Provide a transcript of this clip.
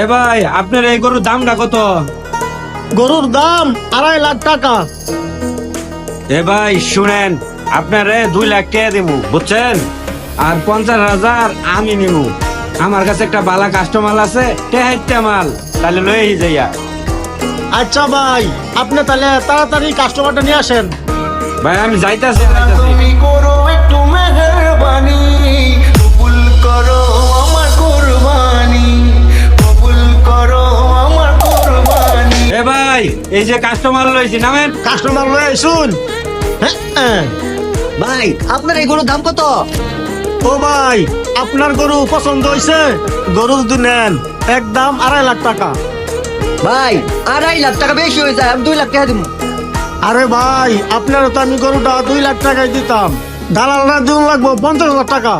এ ভাই আপনার এই গরুর দামটা কত? গরুর দাম 2.5 লাখ টাকা। এ ভাই শুনেন, আপনারে 2 লাখ টাকা দেবো বুঝছেন, আর 50,000 আমি নিবো। আমার কাছে একটা বালা কাস্টমার আছে, টেহাইতে মাল, তাহলে লয়ে যাইয়া। আচ্ছা ভাই, আপনি তাহলে তাড়াতাড়ি কাস্টমারটা নিয়ে আসেন। ভাই আমি যাইতাছি। তুমি করো একটু মেহেরবানি, কবুল করো আমার কুরবানি, কবুল করো আমার কুরবানি। এ ভাই এই যে কাস্টমার লইছি, নামেন। কাস্টমার লয়ে শুন। ভাই আপনার এই গরুর দাম কত? ও ভাই, আপনার গরু পছন্দ হয়েছে? গরু যদি নেন একদম 2.5 লাখ টাকা। ভাই 2.5 লাখ টাকা বেশি হয়ে যায়, আমি 2 লাখ টাকা দিব। আরে ভাই, আপনারও তো আমি গরুটা 2 লাখ টাকায় দিতাম, দালালরা দিন লাগবো 50,000 টাকা।